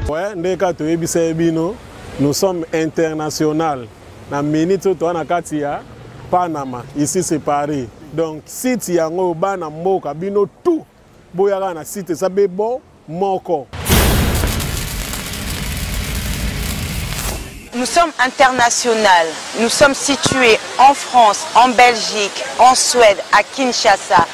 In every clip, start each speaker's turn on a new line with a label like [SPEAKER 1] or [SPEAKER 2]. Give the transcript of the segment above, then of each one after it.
[SPEAKER 1] Ouais, ndeka to yebisa bino, nous sommes international. Na minute to na katia Panama, ici c'est Paris. Donc site yango bana mboka bino tout boyaka na site ça be bon moko.
[SPEAKER 2] Nous sommes international. Nous sommes situés en France, en Belgique, en Suède, à Kinshasa.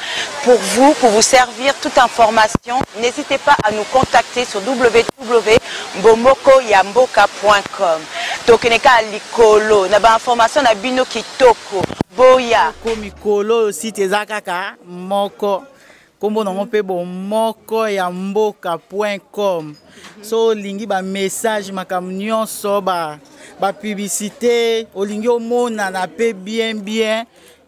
[SPEAKER 2] Pour vous servir toute information, n'hésitez pas à nous contacter sur www.bomokoyamboka.com. Tokeneka likolo, na ba information na bino kitoko. Boya.
[SPEAKER 3] Komikolo site zakaka moko. Kombo nango pe bomokoyamboka.com. So lingi ba message makam nyonso ba publicité olingi omona na pe bien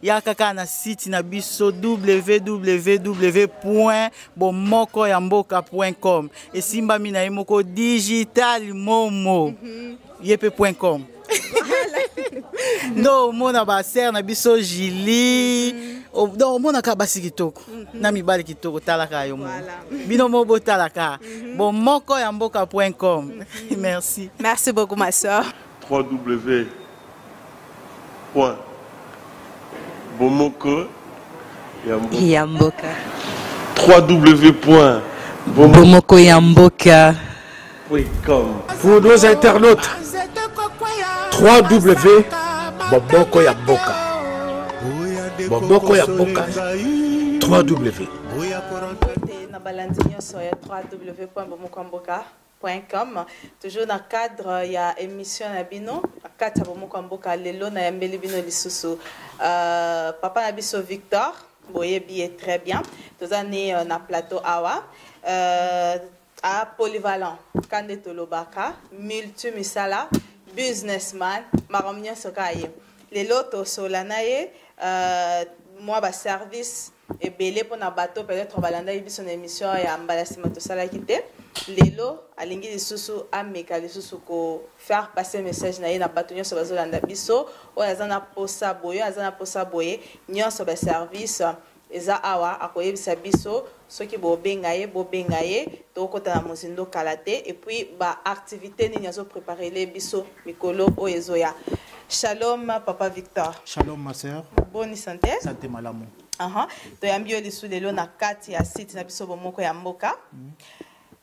[SPEAKER 3] ya kaka na site na biso www.bomokoyamboka.com. Esimba mina yemoko digital momo yepe.com. No mona ba ser na biso Jili do mona ka basi kitoko na mibali kitoko talaka yo mo bino mo bo talaka bomokoyamboka.com. Merci.
[SPEAKER 4] Merci beaucoup ma soeur.
[SPEAKER 5] www.bomokoyamboka.
[SPEAKER 6] www.bomokoyamboka.com. Pour nos internautes, www.bomokoyamboka. Bomokoyamboka.
[SPEAKER 4] www.bomokoyamboka.com. Toujours dans le cadre, il y a émission Nabino, Kata Bomokoyamboka, Lelo na Yambeli Bino Lisusu. Papa Nabiso Victor, Boye bien très bien. Tous années na plateau Awa. À polyvalent, Kande Tolobaka, multimisala, businessman, Maramnia Sokaye. Les lotos solanaye, moi, ba service et belé pour na bateau, peut-être balanda ibi son émission et ambalasima to sala kité. Lelo, alingi de susu, ameka de susu ko faire passer message na ye na bateau nyo so bazolanda biso, o yazana posa boye, nyo so ba service. Eza awa akoyebisa biso soki bobengaye to kota na mozindo kalate et puis ba activité ni nyazo préparer les biso mikolo o ezoya. Shalom papa Victor.
[SPEAKER 7] Shalom ma sœur.
[SPEAKER 4] Bonne santé.
[SPEAKER 7] Santé malamu.
[SPEAKER 4] To yambio lisu lelo na kati ya site na biso Bomokoyamboka.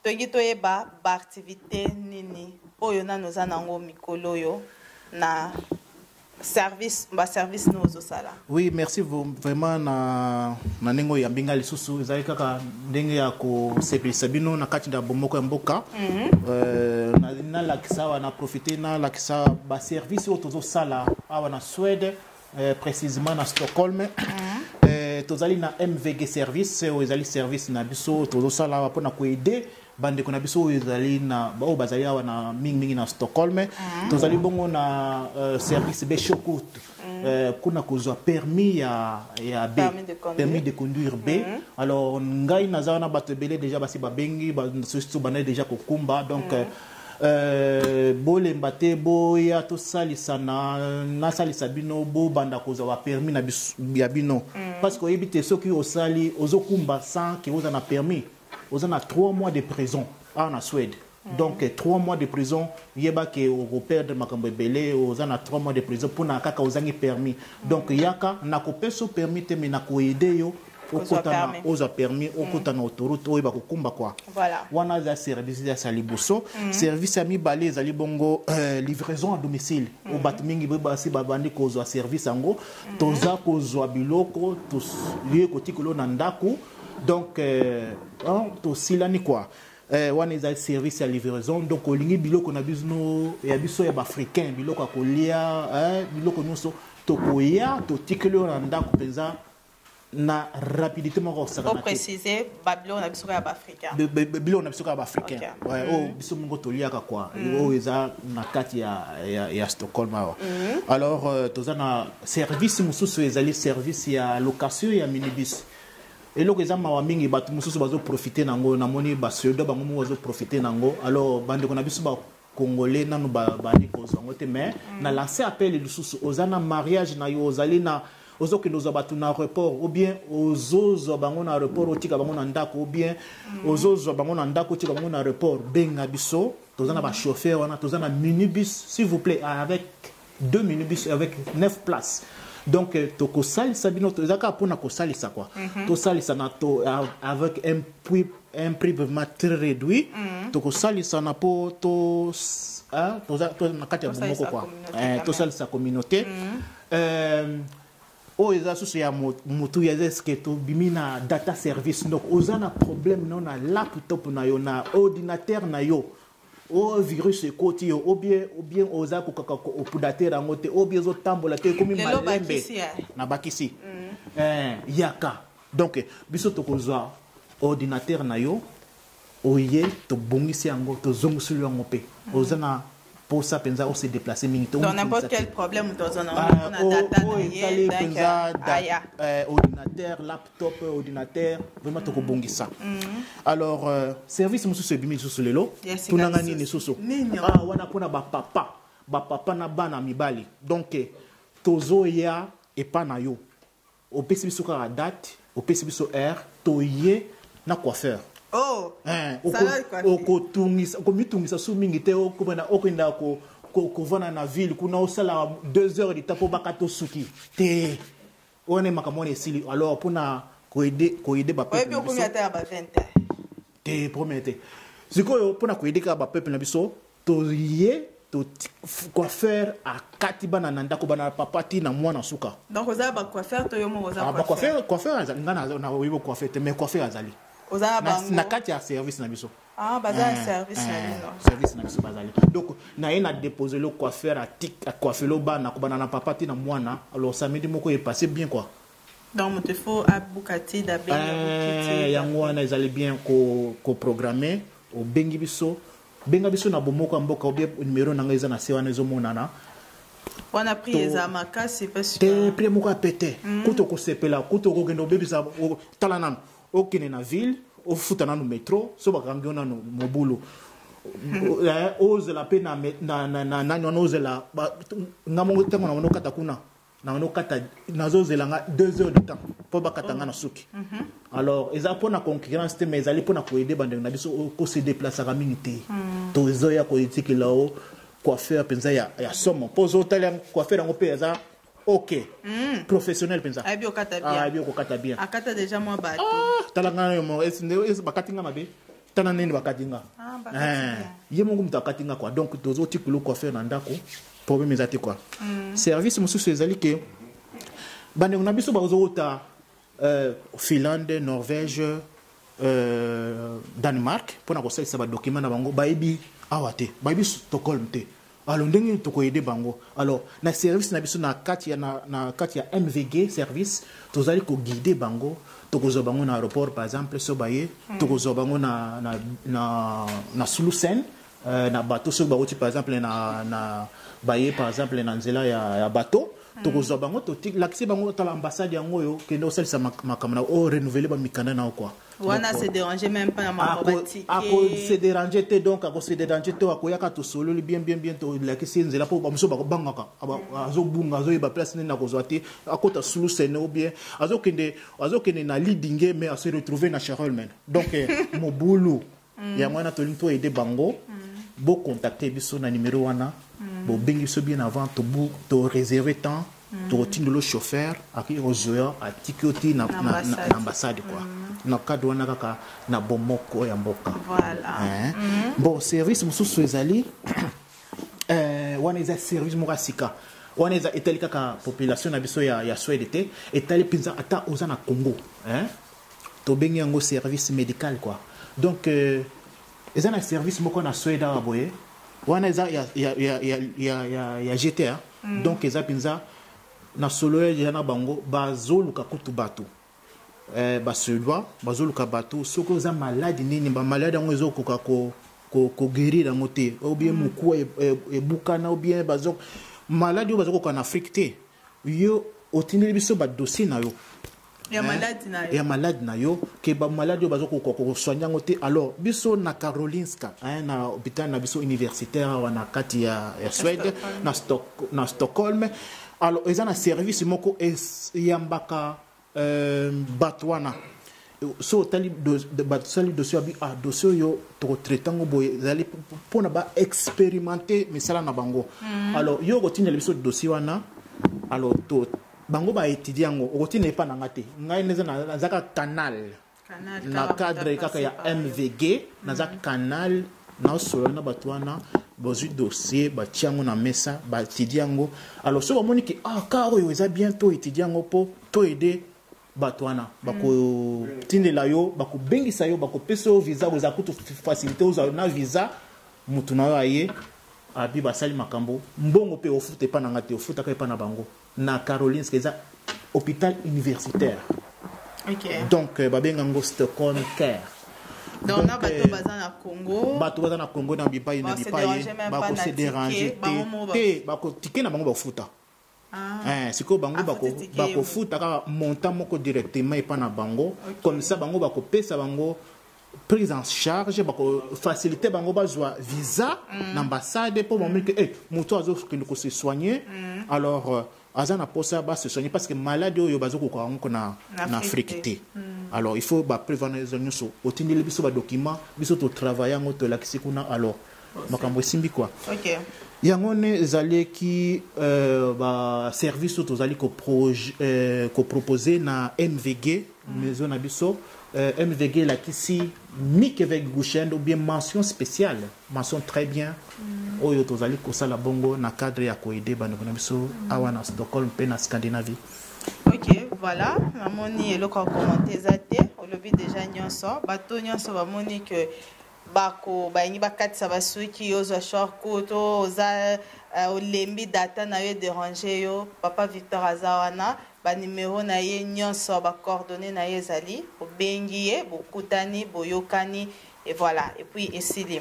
[SPEAKER 4] To ngi to yeba ba activité nini oyo na noza nango mikolo yo na service nous au sala.
[SPEAKER 7] Oui, merci vraiment na nengo ya mbinga lisusu ezali kaka ndenge ya ko sepelisa bino na kati da Bomokoyamboka. Na lakisa wana profiter na lakisa ba service otozo sala awa na Suède, précisément na Stockholm. Tozali na MVG service ezali service na biso tozo sala wa pona ko aider bande kuna biso ezali na bao bazali awa na mingi na Stockholm. Tozali bongo na service Beshokut kuna kozwa permis ya B, permis de conduire B. Alors ngai naza na bato belé déjà basi babengi ba surtout bana déjà kokumba donc bolemba te boya to salisa na salisa bino bo banda kozwa permis na bino parce que ebite soki osali ozokumba sans que oza na permis. Vous avez 3 mois de prison en Suède. Donc 3 mois de prison, yeba ke au perdre makambo belé, vous avez 3 mois de prison pour na kaka ozangi permis. Donc yaka na ko peso permis te mais na ko aider yo okota na oza permis okota na autoroute oyeba ko kumba kwa.
[SPEAKER 4] Voilà.
[SPEAKER 7] Wana za service ya salibuso, service ami balé zali bongo livraison à domicile. Au batmingi beba si babandi ko zo service ango, toza ko zo biloko, to lié ko tikolo na ndako. Donc, to silani quoi. One is a service à livraison. Donc, au ligne biloko na bizno et abiso ya africain biloko akolia, biloko nyonso to koya to tikelo na ndako penza na rapidité mo ko
[SPEAKER 4] pour préciser babilo na biso ya africain.
[SPEAKER 7] Bilo na biso ya africain. Ouais, oh biso mongo to liaka quoi. Oh eza na kati ya Stockholm. Alors, toza na service mususu ezali service ya location ya minibus. Et là, les gens mingi batu mususu bazo profiter nango na moni ba soldat bango mo bazo profiter nango. Alors bande ko na biso ba congolais nanu ba ni ko zongo te mais na lancer appel lisusu ozana mariage na yo ozali na ozoki nous batu na aéroport ou bien ozozo bango na aéroport otika bango na ndako ou bien ozozo bango na ndako otika bango na aéroport benga biso tous un chauffeur, tous un minibus, s'il vous plaît, avec 2 minibus avec 9 places. Donc, toko sali sabino, to zaka pona ko sali ça quoi. To sali ça na to avec un prix vraiment très réduit. Toko sali ça na po to to na kati ya bomoko quoi. To sali sa communauté. O eza susu ya mutu ya eske to bimina data service donc ozana problème non na laptop na yo na ordinateur na yo. O virus ekoti yo ou bien oza ko opudate rango te ou bien zo tambola te komi malembe na bakisi yaka donc biso to kozwa ordinateur na yo oye to bongisi yango to zongusulu yango pe oza na pour ça penza on se déplacer minute
[SPEAKER 4] dans n'importe quel problème on a data
[SPEAKER 7] ordinateur laptop ordinateur vraiment to ko bongisa alors service musu se bimi susu lelo tunanga nini susu wana pona ba papa na bana mibali donc tozo ya epa na yo o pesi biso ka date o pesi biso heure to ye na coiffeur.
[SPEAKER 4] Oh,
[SPEAKER 7] okotungisa komitungisa su mingi te okubana okwenda ko vana na ville kuna osala 2 heures de temps pour bakato suki te one makamone sili alors pona ko aider ba peuple
[SPEAKER 4] na biso
[SPEAKER 7] te promete sikoyo pona ko aider ka ba peuple na biso to ye to coiffeur a katiba na ndako bana papa ti na mwana suka
[SPEAKER 4] donc oza ba coiffeur to yo mo oza
[SPEAKER 7] coiffeur ngana na wibo coiffeur te mais coiffeur azali na kati ya service na biso
[SPEAKER 4] bazali service na bino
[SPEAKER 7] service na biso bazali donc na ye na déposer le coiffeur a coiffer le bana ko bana na papa ti na mwana alors samedi moko est passé bien quoi
[SPEAKER 4] donc il faut abukati d'abe
[SPEAKER 7] yango wana ezali bien ko programmer au bengi biso benga biso na bomoko mboka ou bien numéro na ngeza na se wana ezo monana
[SPEAKER 4] wana pris ezama kasi parce que
[SPEAKER 7] te prix moko pété kuto ko sepela kuto ko gendo bebisa talanam okene na ville ofuta na no métro so bakangi na no mobulu oze la pe na oze la ngamo tango na no kata kuna na no kata nazo zelanga 2 heures de temps po bakatanga na suki alors eza pona concurrence te mais ali pona ko aider bande na biso ko se déplacer ka minute to zo ya ko itikela o coiffeur penza ya somo pozo tala coiffeur ngo pe eza ok professionnel penza
[SPEAKER 4] abio kata bien akata déjà moi bato
[SPEAKER 7] talanga yo mo es bakatinga mabe tana nini bakatinga yemo ngum takatinga quoi donc tozo tikulu coiffeur na ndako problème ezati quoi service mususu ezali ke bande na biso bazota Finlande Norvège Danemark pona ko salisa ba document na bango baibi awate baibi Stockholm te alors ndenge toko aider bango alors na service na biso na kati ya MVG service tozali ko guider bango toko zo bango na aéroport par exemple so baye toko zo bango na Sulusen na bateau so bauti par exemple na baye par exemple na nzela ya bateau toko zo bango to l'accès bango ta l'ambassade yango yo kendo salisa makamana o renouveler ba mikanda na quoi
[SPEAKER 4] wana se déranger même pas na mabati
[SPEAKER 7] se déranger te donc se déranger te akoyaka to solo bien to l'accès nzela po ba muso ba bangaka azo bunga azo ba place na kozwa te akota sulu sene ou bien azo kende na leading mais à se retrouver na Charolmen donc mobulu ya mwana to linto aider bango bo contacter biso na numéro wana bo bengi so bien avant to réserver temps to tindo le chauffeur aki ozoya atikoti na ambassade quoi na cadre wana kaka na bomoko ya mboka
[SPEAKER 4] voilà
[SPEAKER 7] bon service mususu ezali wana eza service morasika wana eza etali kaka population na biso ya Suède te etali pinza ata oza na Congo to bengi yango service médical quoi donc eza na service moko na Suède aboye wana eza ya GTA donc eza pinza na solo ya na bango bazoluka kutu bato baselwa bazoluka bato soko za malade nini ba malade yango ezokoka ko guérir yango te ou bien muku ebukana ou bien bazo malade bazokoka na Afrique te yo otineli biso ba dossier na yo
[SPEAKER 4] ya
[SPEAKER 7] malade na yo ke ba malade bazokoka ko soigner yango te alors biso na Karolinska na hôpital na biso universitaire wana kati ya Suède na Stockholm alors eza na service moko yambaka batwana so tali sali dossier abi dossier yo to traitango boy zali pour na ba expérimenter misala na bango alors yo kotinela biso dossier wana alors to bango ba étudier yango kotinela pa na ngate ngai neza na zaka canal na cadre kaka ya MVG na zaka canal na solo na batwana bozu dossier ba tiango na mesa ba étudier yango alors so bamoni ki karo yo eza bientôt étudier yango po to aider batwana bako tindela yo bako bengisa yo bako peso visa oza kutu facilité oza na visa mutu na yo aye abi basali makambo mbongo pe ofute pa na ngate ofuta ka pa na bango na Karolinska eza hôpital universitaire. Donc babenga ngo Stockholm Care.
[SPEAKER 4] Donc na bato baza na
[SPEAKER 7] Congo na bipai bako se déranger te bako tike na bango bafuta. Siko bango bako futa ka montant moko directement et pas na bango comme ça bango bako pesa bango prise en charge bako faciliter bango bazwa visa l'ambassade pour montrer que moto azo que se soigner alors azana posa ba se soigner parce que maladie yo bazo ko na Afrique te alors il faut ba prévenir les gens otindi le biso ba document biso to travailler ngo to lakisi kuna alors makambo simbi quoi.
[SPEAKER 4] OK.
[SPEAKER 7] Yangone zali ki ba service tozali ko proposer na MVG maison na biso MVG la kisi Mick avec Gouchen ou bien mention spéciale mention très bien oyo tozali ko sala bongo na cadre ya ko aider bana na biso awa na Stockholm pe na Scandinavie.
[SPEAKER 4] OK, voilà namoni eloko commenter zate au lobby déjà nyonso bato nyonso bamoni que bako baingi bakatisa basuki ozwa short koto oza olembi data na yo déranger yo papa Victor Azawana ba numéro na ye nyonso ba coordonnées na ye zali obengi ye bokutani boyokani et voilà et puis esili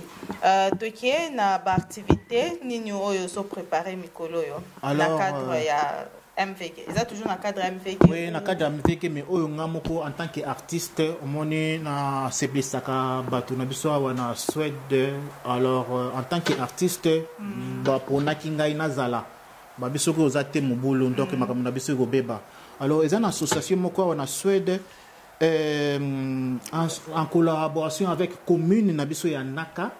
[SPEAKER 4] tokie na ba activité nini oyo so préparer mikolo yo na cadre ya MVG. Ils ont toujours dans le cadre MVG.
[SPEAKER 7] Oui, dans le cadre MVG, mais en tant qu'artiste, on est dans Seblisaka, Batunabiso, na Suède. Alors, en tant qu'artiste, pour Nakinga Nazala, Babiso Zate Mobulu, donc Makamunabiso Beba. Alors, ils ont une association en Suède en collaboration avec commune Nabiso Yanaka,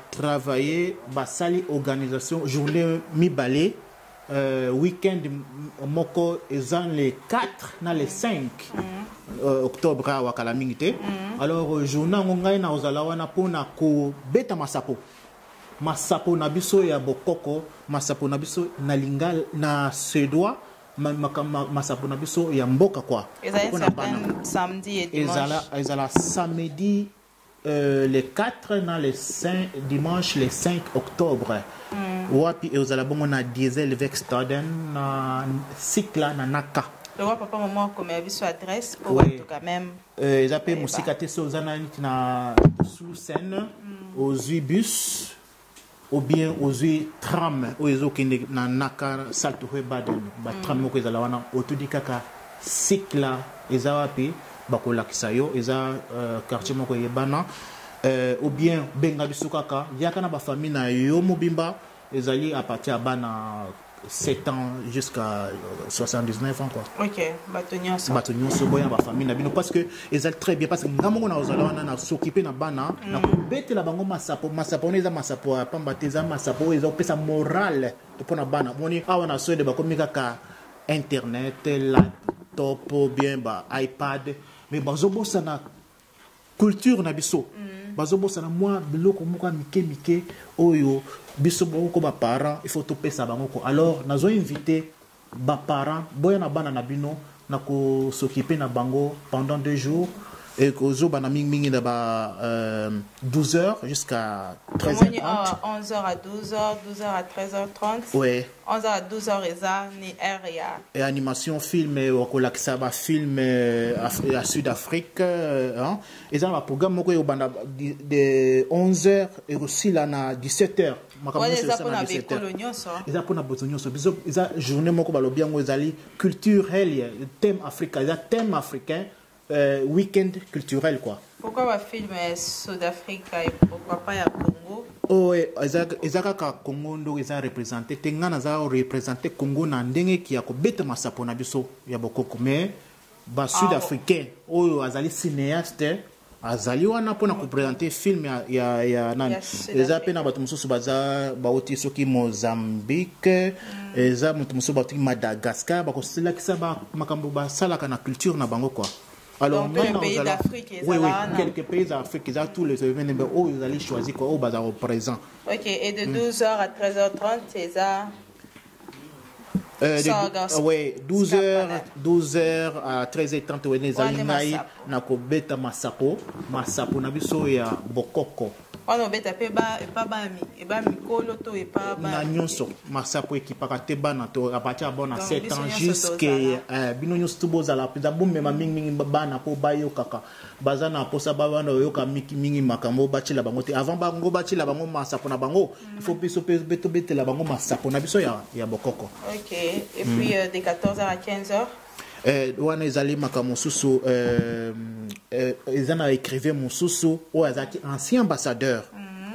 [SPEAKER 7] travailler, sali organisation, journée mi-balé. Week-end moko ezan les 4 na les 5 octobre à Wakalamingite. Alors journée ngai na ozala wana pona ko beta masapo na biso ya bokoko masapo na biso na lingal na suédois masapo na biso ya mboka quoi.
[SPEAKER 4] Samedi et dimanche.
[SPEAKER 7] Ezala samedi les 4 na les 5 dimanche les 5 octobre. Wapi ezala bongo na diesel Vextaden na Sikla na Naka.
[SPEAKER 4] Le roi papa maman comme abiso adresse pour tout quand même.
[SPEAKER 7] Ils appellent musikate sozana na sous scène aux bus ou bien aux tram ou ezo kende na Naka salto Baden ba tram moko ezala wana otudikaka Sikla ezawapi bakola kisayo eza quartier moko yebana ou bien benga bisukaka yakana ba famille na yo mobimba ezali à partir bana 7 ans jusqu'à 79 ans quoi.
[SPEAKER 4] OK,
[SPEAKER 7] batonyo so boya ba famille na bino parce que ezali très bien parce que ngamongo na ozala wana na s'occuper na bana na kubete la bango masapo neza masapo pamba teza masapo ezo pesa morale to na bana moni awa na Suède ba komika ka internet laptop ou bien ba iPad mais bazobosa na culture na biso bazobosa na moi biloko moko mike oyo biso boko ba parents il faut to pesa bango ko alors nazo inviter ba parents boya na bana na bino na ko s'occuper na bango pendant 2 jours et ko zo bana mingi na ba 12h jusqu'à 13h30
[SPEAKER 4] 11h à 12h 12h à 13h30
[SPEAKER 7] ouais
[SPEAKER 4] 11h à 12h eza ni area
[SPEAKER 7] et animation film ko lakisa ba film à Sud-Afrique hein eza ba programme moko yo banda de 11h et aussi là na 17h
[SPEAKER 4] eza
[SPEAKER 7] pona botonyonso biso eza journée moko balobi yango ezali culturel thème africain week-end culturel quoi.
[SPEAKER 4] Pourquoi va film Sud-Afrique et pourquoi pas ya Congo?
[SPEAKER 7] Oh ezaka ka Congo ndo eza représenter tenga na za représenter Congo na ndenge ki ya ko beta masapo na biso ya bokoko mais ba sud-africain oyo azali cinéaste azali wana pona ko présenter film ya nani eza pe na bato mosusu baza bauti soki Mozambique eza mutu mosusu bauti Madagascar bakoselakisa ba makambo basalaka na culture na bango quoi. Alors,
[SPEAKER 4] donc, pays d'Afrique,
[SPEAKER 7] oui, quelques pays d'Afrique, ils ont tous les événements où ils allaient choisir quoi, où ils sont présents.
[SPEAKER 4] Ok, et de 12h à 13h30, c'est ça?
[SPEAKER 7] Oui, 12h à 13h30, on est allés na ko beta masapo nabiso ya bokoko.
[SPEAKER 4] On a beta pe ba et ba mikolo to et pas ba.
[SPEAKER 7] Na nyonso masapo ekipaka te bana to apatia bona 7 ans jusqu'à bino nyonso to bozala peza bomema mingi bana po bayo kaka bazana posa bana yoka mingi makambo bachila bango te avant bango bachila bango masapo na bango il faut biso beto betela bango masapo na biso ya bokoko.
[SPEAKER 4] OK, et puis de 14h à 15h
[SPEAKER 7] wana ezali makambo mosusu ezana écrivain mosusu o azaki ancien ambassadeur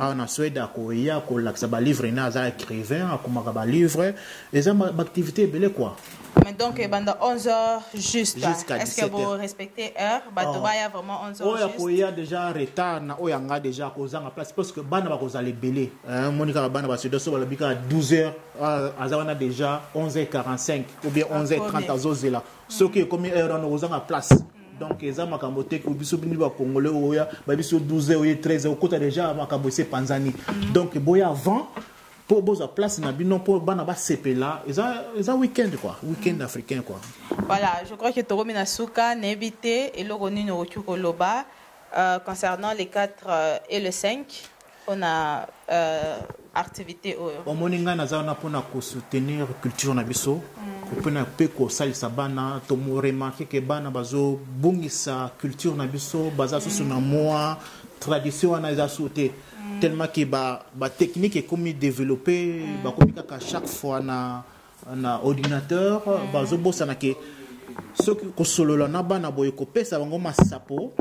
[SPEAKER 7] en Suède akoya ko laksa ba livre na za écrivain akomaka ba livre eza ba activité belé quoi.
[SPEAKER 4] Mais donc pendant 11h juste est-ce que vous respectez heure bato baya vraiment 11h juste
[SPEAKER 7] oya koya déjà retard na oya nga déjà kozanga place parce que bana bakozala belé monika bana ba sudo so balabika 12h azawana déjà 11h45 ou bien 11h30 azozela soki comme heure na kozanga place. Donc les gens makambo te ko biso bini ba congolais oya ba biso 12h ou 13h kota déjà makambo c'est panzani. Donc boya avant pour boza place na bino pour bana ba sepela eza week-end quoi, week-end africain quoi.
[SPEAKER 4] Voilà, je crois que Toko Minasuka n'évité et logoni no rotuko loba concernant les 4 et le 5 on a activité
[SPEAKER 7] au moninga nazana pona ko soutenir culture na biso pona pe ko salisa bana to mo remarquer que bana bazo bungisa culture na biso baza susu na moi tradition na za sauter tellement que ba technique est comme développé ba comme ka chaque fois na ordinateur bazo bossa na ke ce que solola na bana boye ko pesa bango masapo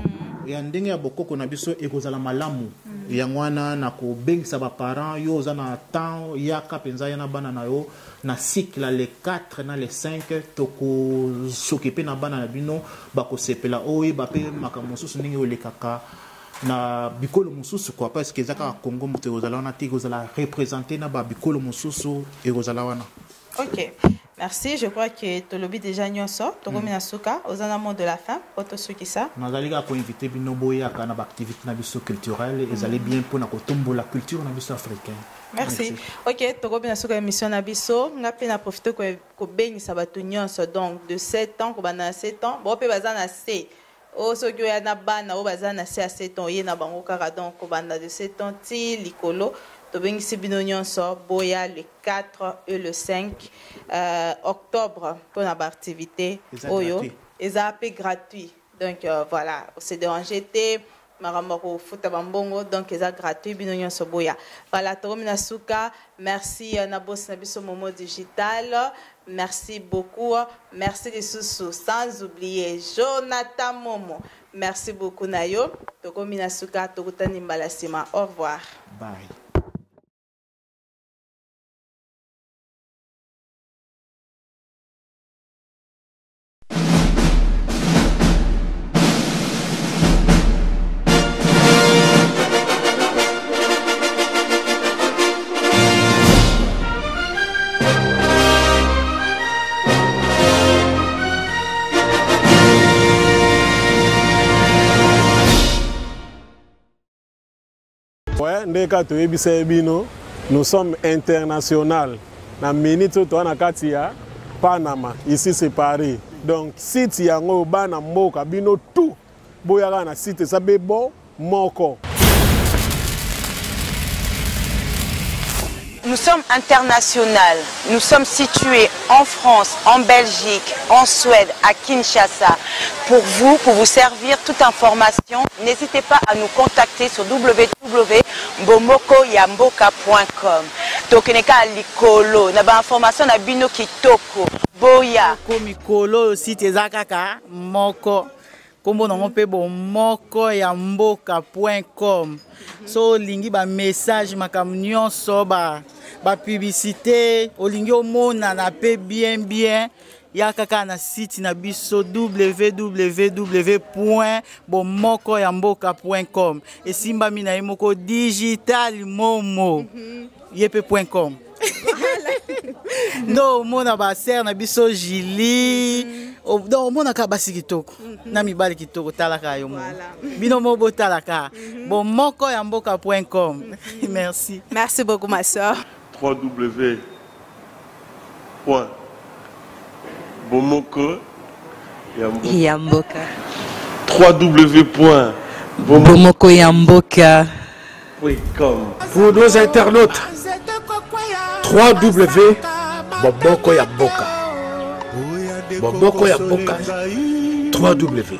[SPEAKER 7] ya ndenge ya bokoko na biso ekozala malamu yango wana na ko bengisa ba parents yo za na temps ya kapenza ya na bana na yo na cycle les 4 na les 5 to ko s'occuper na bana na bino ba ko sepela oyi ba pe makambo susu ndenge ole kaka na bikolo mususu quoi parce que zaka Congo mutu ozala wana ti ozala représenter na ba bikolo mususu e ozala wana.
[SPEAKER 4] OK. Merci, je crois que tolobi déjà nyonso Toko Minasuka aux mots de la fin auto suki ça.
[SPEAKER 7] Nazalika ko inviter bino boya kana ba activité na biso culturelle et allez bien pour na ko tombo la culture na biso africain.
[SPEAKER 4] Merci. OK, Toko Minasuka émission na biso ngapi na profiter ko bengisa batu nyonso donc de 7 ans ko bana 7 ans bo pe bazana C. O soki ya na bana o bazana C à 7 ans ye na bango kaka donc ko bana de 7 ans ti likolo. Tobengisi bino nyonso boya le 4 et le 5 octobre pour la activité oyo eza pe gratuit donc voilà c'est dérangé te maramako futa bambongo donc eza gratuit bino nyonso boya voilà Toko Minasuka merci na boss na biso Momo Digital merci beaucoup merci les sous sans oublier Jonathan Momo merci beaucoup nayo Toko Minasuka tokutani mbala sima au revoir
[SPEAKER 7] bye.
[SPEAKER 1] Ndeka toyebisa bino nous sommes international na minute to na kati ya Panama ici c'est Paris donc site yango bana mboka bino tout boyaka na site ça bebo moko.
[SPEAKER 2] Nous sommes international. Nous sommes situés en France, en Belgique, en Suède, à Kinshasa. Pour vous servir toute information, n'hésitez pas à nous contacter sur www.mbomokoyamboka.com. Tokeneka likolo, na ba information na bino kitoko. Boya.
[SPEAKER 3] Mikolo site zakaka moko. Kombo nango pe bo mokoyamboka.com. So lingi ba message makambo nyonso ba publicité olingi omona na pe bien ya kaka na site na biso www.bomokoyamboka.com esimba mina yemoko digital momo yepe.com ndo mona ba ser na biso Jili do mona ka basi kitoko na mibali kitoko talaka yo mo bino mo botalaka bomokoyamboka.com merci
[SPEAKER 4] beaucoup ma soeur.
[SPEAKER 2] Yamboka.
[SPEAKER 6] www.bomokoyamboka.com. Pour nos internautes, www.bomokoyamboka. Bomokoyamboka. 3W.